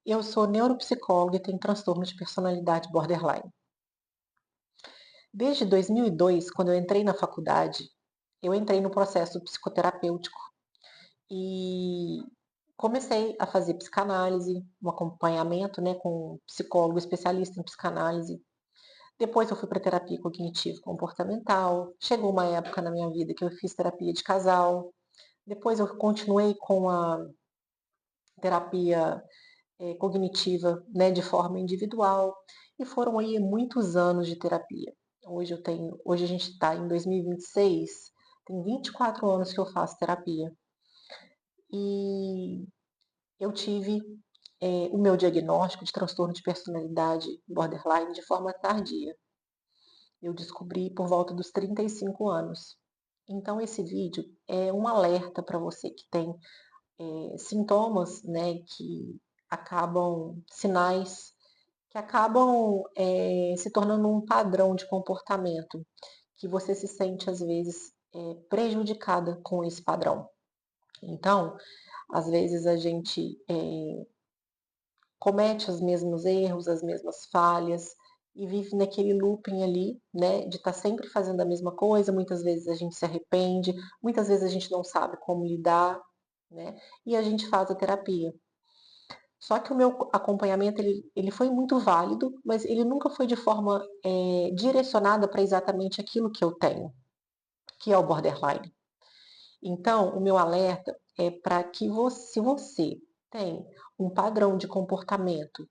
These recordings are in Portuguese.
Eu sou neuropsicóloga e tenho transtorno de personalidade borderline. Desde 2002, quando eu entrei na faculdade, eu entrei no processo psicoterapêutico e comecei a fazer psicanálise, um acompanhamento, né, com um psicólogo especialista em psicanálise. Depois eu fui para terapia cognitivo-comportamental. Chegou uma época na minha vida que eu fiz terapia de casal. Depois eu continuei com a terapia cognitiva, né, de forma individual, e foram aí muitos anos de terapia. Hoje a gente está em 2026, tem 24 anos que eu faço terapia. E eu tive o meu diagnóstico de transtorno de personalidade borderline de forma tardia. Eu descobri por volta dos 35 anos. Então esse vídeo é um alerta para você que tem sintomas, né, que acabam, sinais que acabam se tornando um padrão de comportamento, que você se sente, às vezes, prejudicada com esse padrão. Então, às vezes a gente comete os mesmos erros, as mesmas falhas, e vive naquele looping ali, né, de estar sempre fazendo a mesma coisa, muitas vezes a gente se arrepende, muitas vezes a gente não sabe como lidar, né, e a gente faz a terapia. Só que o meu acompanhamento ele foi muito válido, mas ele nunca foi de forma direcionada para exatamente aquilo que eu tenho, que é o borderline. Então, o meu alerta é para que você, se você tem um padrão de comportamento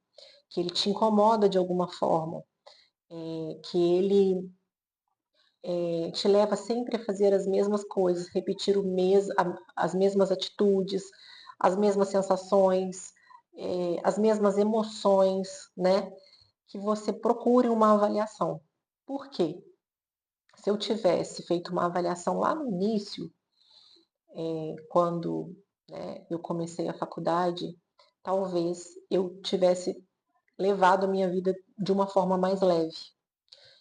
que ele te incomoda de alguma forma, que ele te leva sempre a fazer as mesmas coisas, repetir as mesmas atitudes, as mesmas sensações, as mesmas emoções, né? Que você procure uma avaliação. Por quê? Se eu tivesse feito uma avaliação lá no início, quando, né, eu comecei a faculdade, talvez eu tivesse levado a minha vida de uma forma mais leve.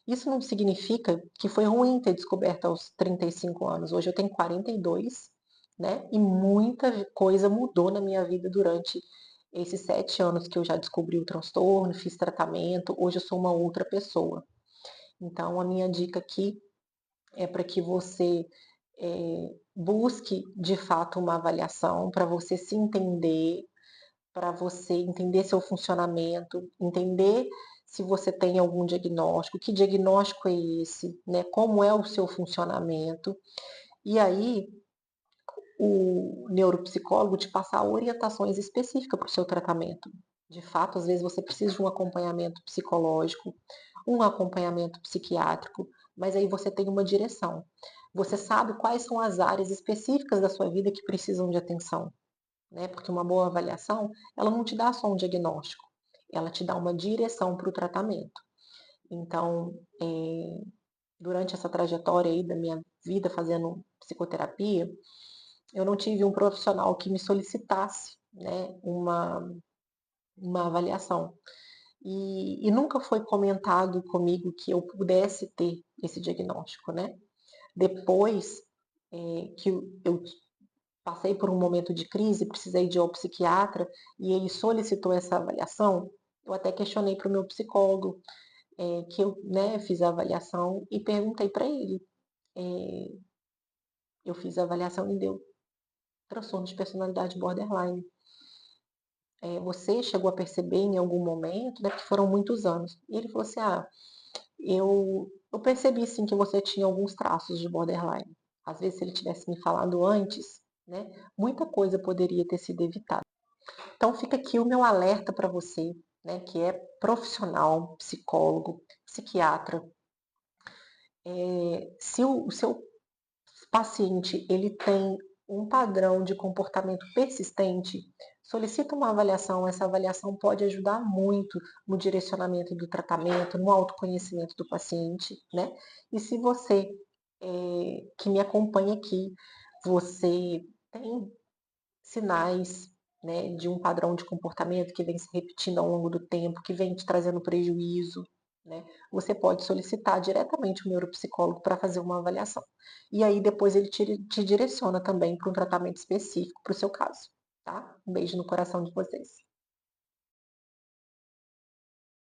Isso não significa que foi ruim ter descoberto aos 35 anos. Hoje eu tenho 42, né? E muita coisa mudou na minha vida durante esses 7 anos que eu já descobri o transtorno, fiz tratamento. Hoje eu sou uma outra pessoa. Então, a minha dica aqui é para que você busque de fato uma avaliação para você se entender, para você entender seu funcionamento, entender se você tem algum diagnóstico, que diagnóstico é esse, né? Como é o seu funcionamento. E aí, o neuropsicólogo te passar orientações específicas para o seu tratamento. De fato, às vezes você precisa de um acompanhamento psicológico, um acompanhamento psiquiátrico, mas aí você tem uma direção. Você sabe quais são as áreas específicas da sua vida que precisam de atenção, né? Porque uma boa avaliação, ela não te dá só um diagnóstico, ela te dá uma direção para o tratamento. Então, durante essa trajetória aí da minha vida fazendo psicoterapia, eu não tive um profissional que me solicitasse, né, uma avaliação. E nunca foi comentado comigo que eu pudesse ter esse diagnóstico, né? Depois que eu passei por um momento de crise, precisei de um psiquiatra e ele solicitou essa avaliação, eu até questionei para o meu psicólogo, que eu, né, fiz a avaliação e perguntei para ele. É, eu fiz a avaliação e deu transtorno de personalidade borderline. Você chegou a perceber em algum momento, né, que foram muitos anos. E ele falou assim, eu percebi sim que você tinha alguns traços de borderline. Às vezes, se ele tivesse me falado antes, né, muita coisa poderia ter sido evitada. Então, fica aqui o meu alerta para você, né, que é profissional, psicólogo, psiquiatra. Se o seu paciente ele tem um padrão de comportamento persistente, solicita uma avaliação. Essa avaliação pode ajudar muito no direcionamento do tratamento, no autoconhecimento do paciente, né? E se você que me acompanha aqui, você tem sinais, né, de um padrão de comportamento que vem se repetindo ao longo do tempo, que vem te trazendo prejuízo, né, você pode solicitar diretamente o neuropsicólogo para fazer uma avaliação. E aí depois ele te direciona também para um tratamento específico para o seu caso, tá? Um beijo no coração de vocês.